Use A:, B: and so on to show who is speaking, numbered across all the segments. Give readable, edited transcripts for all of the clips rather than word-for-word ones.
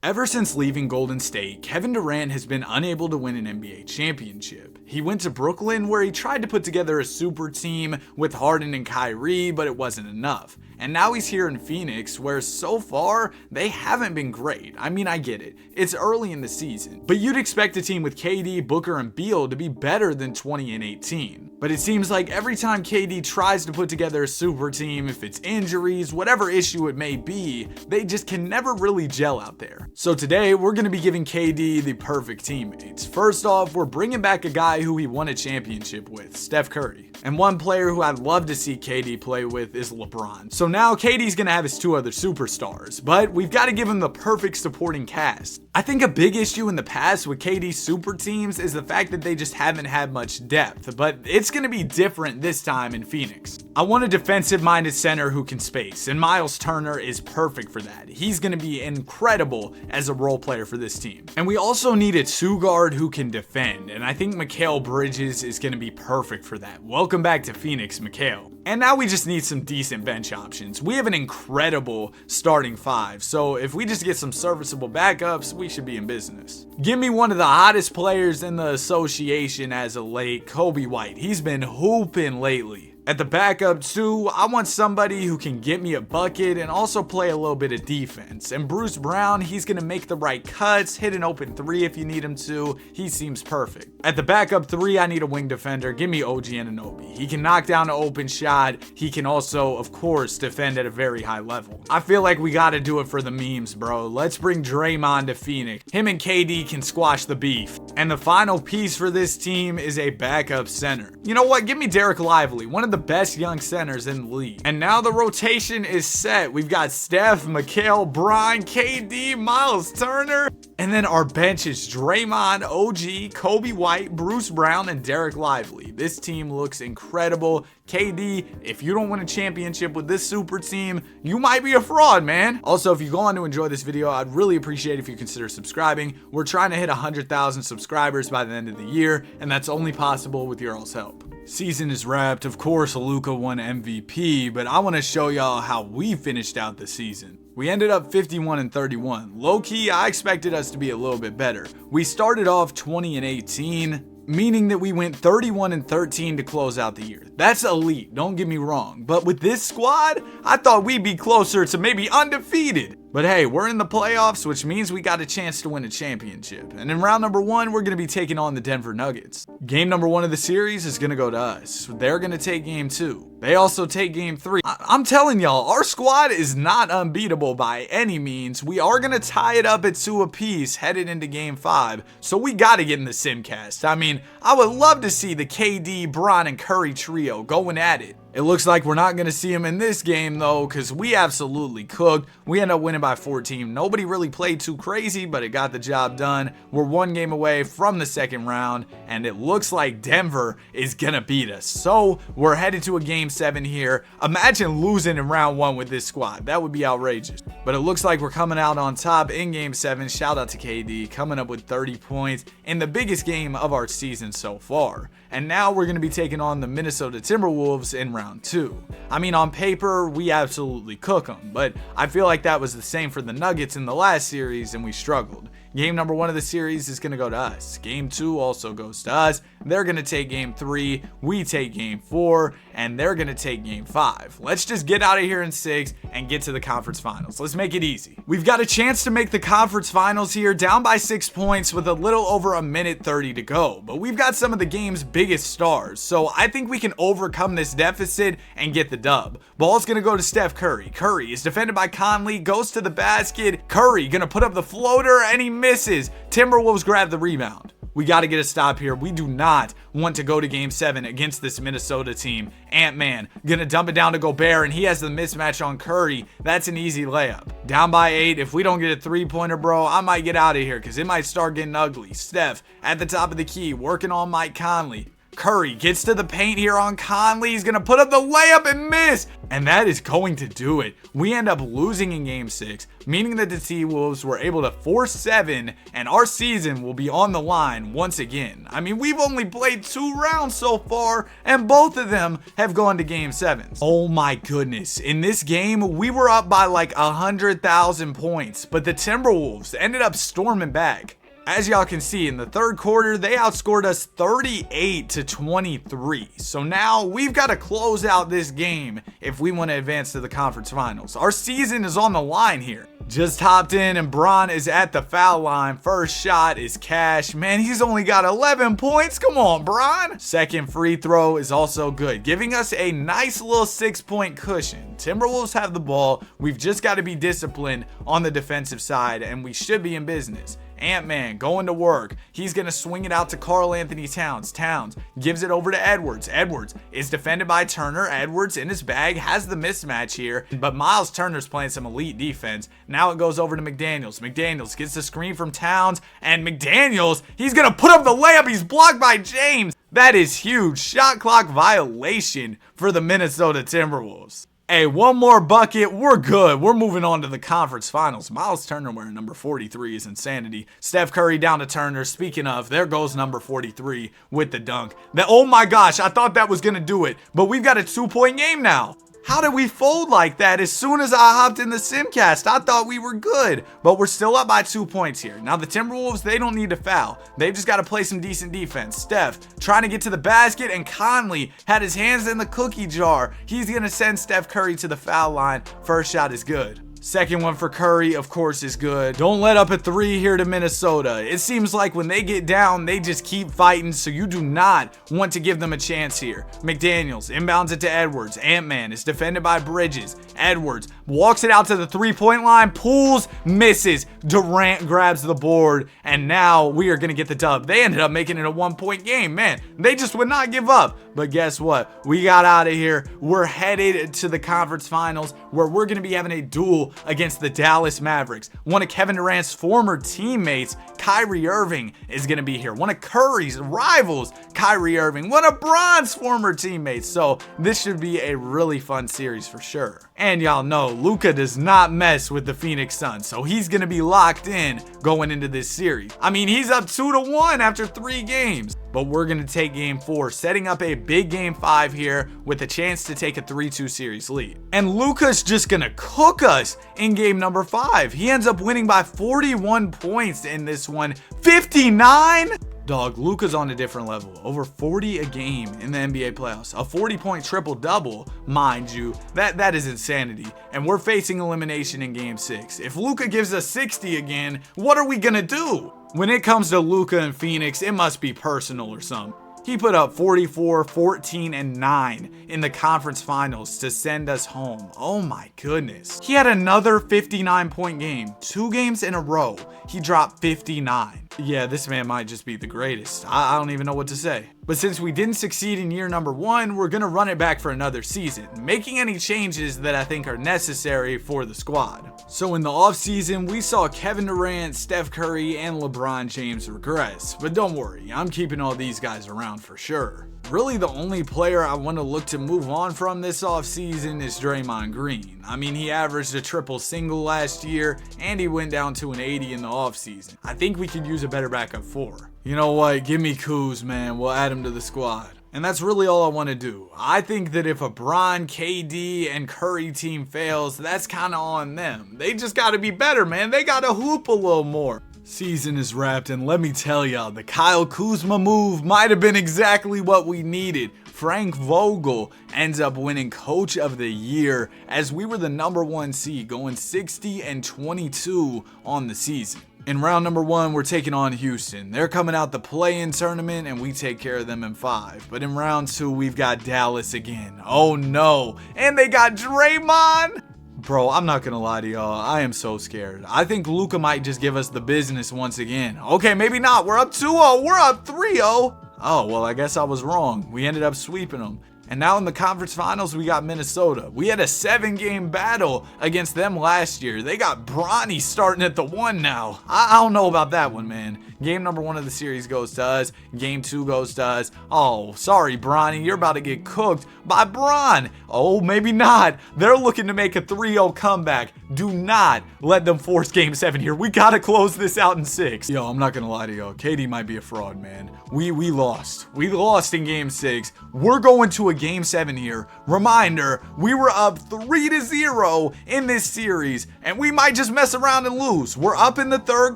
A: Ever since leaving Golden State, Kevin Durant has been unable to win an NBA championship. He went to Brooklyn where he tried to put together a super team with Harden and Kyrie, but it wasn't enough. And now he's here in Phoenix where so far they haven't been great. I mean, I get it. It's early in the season, but you'd expect a team with KD, Booker, and Beal to be better than 20 and 18. But it seems like every time KD tries to put together a super team, if it's injuries, whatever issue it may be, they just can never really gel out there. So today we're going to be giving KD the perfect teammates. First off, we're bringing back a guy who he won a championship with, Steph Curry. And one player who I'd love to see KD play with is LeBron. So now KD's going to have his two other superstars, but we've got to give him the perfect supporting cast. I think a big issue in the past with KD's super teams is the fact that they just haven't had much depth, but it's going to be different this time in Phoenix. I want a defensive-minded center who can space, and Miles Turner is perfect for that. He's going to be incredible as a role player for this team. And we also need a two-guard who can defend, and I think Mikal Bridges is going to be perfect for that. Welcome back to Phoenix, Mikal. And now we just need some decent bench options. We have an incredible starting five, so if we just get some serviceable backups, we should be in business. Give me one of the hottest players in the association as of late, Coby White. He's been hooping lately. At the backup too, I want somebody who can get me a bucket and also play a little bit of defense. And Bruce Brown, he's going to make the right cuts, hit an open three if you need him to. He seems perfect. At the backup three, I need a wing defender. Give me OG Anunoby. He can knock down an open shot. He can also, of course, defend at a very high level. I feel like we got to do it for the memes, bro. Let's bring Draymond to Phoenix. Him and KD can squash the beef. And the final piece for this team is a backup center. You know what? Give me Derek Lively, one of the best young centers in the league. And now the rotation is set. We've got Steph, Mikal, Brian, KD, Miles Turner. And then our bench is Draymond, OG, Coby White, Bruce Brown, and Derek Lively. This team looks incredible. KD, if you don't win a championship with this super team, you might be a fraud, man. Also, if you go on to enjoy this video, I'd really appreciate if you consider subscribing. We're trying to hit 100,000 subscribers by the end of the year, and that's only possible with your all's help. Season is wrapped. Of course, Luka won MVP, but I want to show y'all how we finished out the season. We ended up 51 and 31. Low-key, I expected us to be a little bit better. We started off 20 and 18, meaning that we went 31 and 13 to close out the year. That's elite, don't get me wrong. But with this squad, I thought we'd be closer to maybe undefeated. But hey, we're in the playoffs, which means we got a chance to win a championship. And in round number one, we're going to be taking on the Denver Nuggets. Game number one of the series is going to go to us. They're going to take game two. They also take game three. I'm telling y'all, our squad is not unbeatable by any means. We are going to tie it up at 2 apiece headed into game 5. So we got to get in the Simcast. I mean, I would love to see the KD, Bron, and Curry trio going at it. It looks like we're not going to see him in this game, though, because we absolutely cooked. We end up winning by 14. Nobody really played too crazy, but it got the job done. We're 1 game away from the second round, and it looks like Denver is going to beat us. So we're headed to a game 7 here. Imagine losing in round 1 with this squad. That would be outrageous. But it looks like we're coming out on top in game 7. Shout out to KD, coming up with 30 points in the biggest game of our season so far. And now we're going to be taking on the Minnesota Timberwolves in round 2. I mean, on paper, we absolutely cook them, but I feel like that was the same for the Nuggets in the last series, and we struggled. Game number 1 of the series is going to go to us. Game 2 also goes to us. They're going to take game 3. We take game 4, and they're going to take game 5. Let's just get out of here in 6 and get to the conference finals. Let's make it easy. We've got a chance to make the conference finals here, down by 6 points with a little over a minute 30 to go. But we've got some of the game's biggest stars, so I think we can overcome this deficit and get the dub. Ball's going to go to Steph Curry. Curry is defended by Conley, goes to the basket. Curry going to put up the floater, and he misses. Timberwolves grab the rebound. We got to get a stop here. We do not want to go to game 7 against this Minnesota team. Ant-Man gonna dump it down to Gobert, and he has the mismatch on Curry. That's an easy layup. Down by 8. If we don't get a 3-pointer, bro, I might get out of here because it might start getting ugly. Steph at the top of the key, working on Mike Conley. Curry gets to the paint here on Conley. He's going to put up the layup and miss. And that is going to do it. We end up losing in game 6, meaning that the T-Wolves were able to force 7, and our season will be on the line once again. I mean, we've only played 2 rounds so far, and both of them have gone to game 7s. Oh my goodness. In this game, we were up by like 100,000 points, but the Timberwolves ended up storming back. As y'all can see, in the third quarter, they outscored us 38-23. So now we've got to close out this game if we want to advance to the conference finals. Our season is on the line here. Just hopped in and Bron is at the foul line. First shot is cash. Man, he's only got 11 points. Come on, Bron. Second free throw is also good, giving us a nice little 6-point cushion. Timberwolves have the ball. We've just got to be disciplined on the defensive side, and we should be in business. Ant-Man going to work. He's going to swing it out to Karl-Anthony Towns. Towns gives it over to Edwards. Edwards is defended by Turner. Edwards in his bag has the mismatch here, but Miles Turner's playing some elite defense. Now it goes over to McDaniels. McDaniels gets the screen from Towns, and McDaniels, he's going to put up the layup. He's blocked by James. That is huge. Shot clock violation for the Minnesota Timberwolves. Hey, one more bucket, we're good. We're moving on to the conference finals. Miles Turner wearing number 43 is insanity. Steph Curry down to Turner. Speaking of, there goes number 43 with the dunk. Oh my gosh, I thought that was going to do it, but we've got a 2-point game now. How did we fold like that? As soon as I hopped in the Simcast, I thought we were good, but we're still up by 2 points here. Now the Timberwolves, they don't need to foul. They've just got to play some decent defense. Steph trying to get to the basket, and Conley had his hands in the cookie jar. He's going to send Steph Curry to the foul line. First shot is good. Second one for Curry, of course, is good. Don't let up a 3 here to Minnesota. It seems like when they get down, they just keep fighting, so you do not want to give them a chance here. McDaniels inbounds it to Edwards. Ant-Man is defended by Bridges. Edwards walks it out to the 3-point line, pulls, misses. Durant grabs the board, and now we are going to get the dub. They ended up making it a 1-point game. Man, they just would not give up. But guess what? We got out of here. We're headed to the conference finals, where we're going to be having a duel against the Dallas Mavericks. One of Kevin Durant's former teammates, Kyrie Irving, is going to be here. One of Curry's rivals, Kyrie Irving. One of Bron's former teammates. So this should be a really fun series for sure. And y'all know Luka does not mess with the Phoenix Suns, so he's going to be locked in going into this series. I mean, he's up 2-1 after 3 games. But we're going to take game 4, setting up a big game 5 here with a chance to take a 3-2 series lead. And Luka's just going to cook us in game number 5. He ends up winning by 41 points in this one. 59? Dog, Luka's on a different level. Over 40 a game in the NBA playoffs. A 40-point triple-double, mind you. That is insanity. And we're facing elimination in game 6. If Luka gives us 60 again, what are we going to do? When it comes to Luka and Phoenix, it must be personal or something. He put up 44, 14, and 9 in the conference finals to send us home. Oh my goodness. He had another 59-point game. 2 games in a row, he dropped 59. Yeah, this man might just be the greatest. I don't even know what to say. But since we didn't succeed in year number 1, we're going to run it back for another season, making any changes that I think are necessary for the squad. So in the offseason, we saw Kevin Durant, Steph Curry, and LeBron James regress. But don't worry, I'm keeping all these guys around for sure. Really, the only player I want to look to move on from this offseason is Draymond Green. I mean, he averaged a triple single last year, and he went down to an 80 in the offseason. I think we could use a better backup 4. You know what? Give me Kuz, man. We'll add him to the squad. And that's really all I want to do. I think that if a Bron, KD, and Curry team fails, that's kind of on them. They just got to be better, man. They got to hoop a little more. Season is wrapped, and let me tell y'all, the Kyle Kuzma move might have been exactly what we needed. Frank Vogel ends up winning Coach of the Year as we were the number 1 seed, going 60-22 on the season. In round number 1, we're taking on Houston. They're coming out the play-in tournament, and we take care of them in 5. But in round 2, we've got Dallas again. Oh no, and they got Draymond! Bro, I'm not gonna lie to y'all, I am so scared. I think Luka might just give us the business once again. Okay, maybe not. We're up 2-0. We're up 3-0. Oh, well, I guess I was wrong. We ended up sweeping them. And now in the conference finals, we got Minnesota. We had a 7-game battle against them last year. They got Bronny starting at the 1 now. I don't know about that one, man. Game number 1 of the series goes to us. Game 2 goes to us. Oh, sorry, Bronny. You're about to get cooked by Bron. Oh, maybe not. They're looking to make a 3-0 comeback. Do not let them force Game 7 here. We got to close this out in 6. Yo, I'm not going to lie to you. KD might be a fraud, man. We lost. We lost in Game 6. We're going to a Game 7 here. Reminder, we were up 3-0 in this series, and we might just mess around and lose. We're up in the 3rd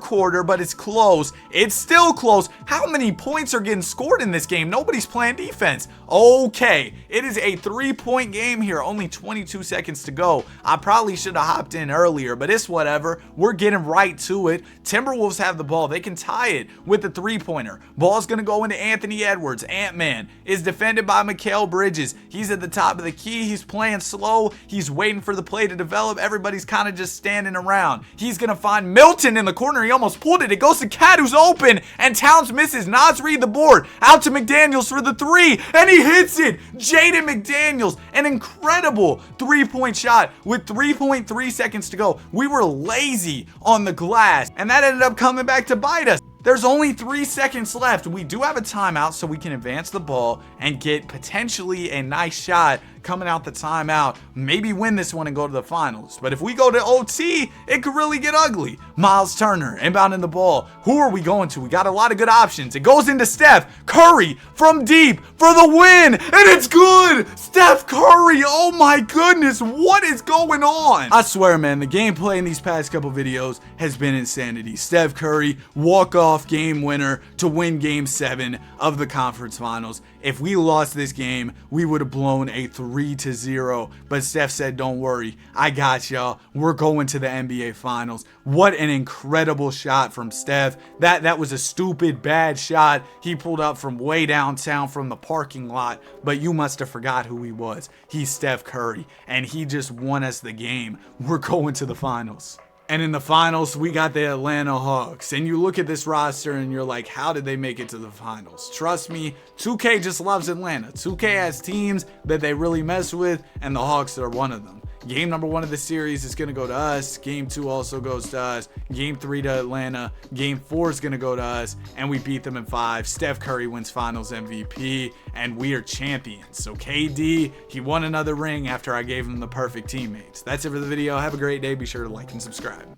A: quarter, but it's close. It's still close. How many points are getting scored in this game? Nobody's playing defense. Okay, it is a 3-point game here. Only 22 seconds to go. I probably should have hopped in earlier, but it's whatever. We're getting right to it. Timberwolves have the ball. They can tie it with the 3-pointer. Ball's going to go into Anthony Edwards. Ant-Man is defended by Mikal Bridges. He's at the top of the key. He's playing slow. He's waiting for the play to develop. Everybody's kind of just standing around. He's going to find Milton in the corner. He almost pulled it. It goes to Cat, who's open, and Towns misses. Nas read the board. Out to McDaniels for the 3, and he hits it. Jaden McDaniels, an incredible 3-point shot with 3.3 seconds to go. We were lazy on the glass, and that ended up coming back to bite us. There's only 3 seconds left. We do have a timeout, so we can advance the ball and get potentially a nice shot coming out the timeout. Maybe win this one and go to the finals. But if we go to OT, it could really get ugly. Miles Turner inbounding the ball. Who are we going to? We got a lot of good options. It goes into Steph Curry from deep for the win, and it's good. Steph Curry. Oh my goodness, what is going on? I swear, man, the gameplay in these past couple videos has been insanity. Steph Curry, walk-off game winner to win Game 7 of the conference finals. If we lost this game, we would have blown a 3-0. But Steph said, don't worry, I got y'all. We're going to the NBA Finals. What an incredible shot from Steph. That was a stupid, bad shot he pulled up from way downtown from the parking lot. But you must have forgot who he was. He's Steph Curry, and he just won us the game. We're going to the finals. And in the finals, we got the Atlanta Hawks. And you look at this roster and you're like, how did they make it to the finals? Trust me, 2K just loves Atlanta. 2K has teams that they really mess with, and the Hawks are one of them. Game number 1 of the series is going to go to us. Game 2 also goes to us. Game 3 to Atlanta. Game 4 is going to go to us, and we beat them in 5. Steph Curry wins Finals MVP, and we are champions. So KD, he won another ring after I gave him the perfect teammates. That's it for the video. Have a great day. Be sure to like and subscribe.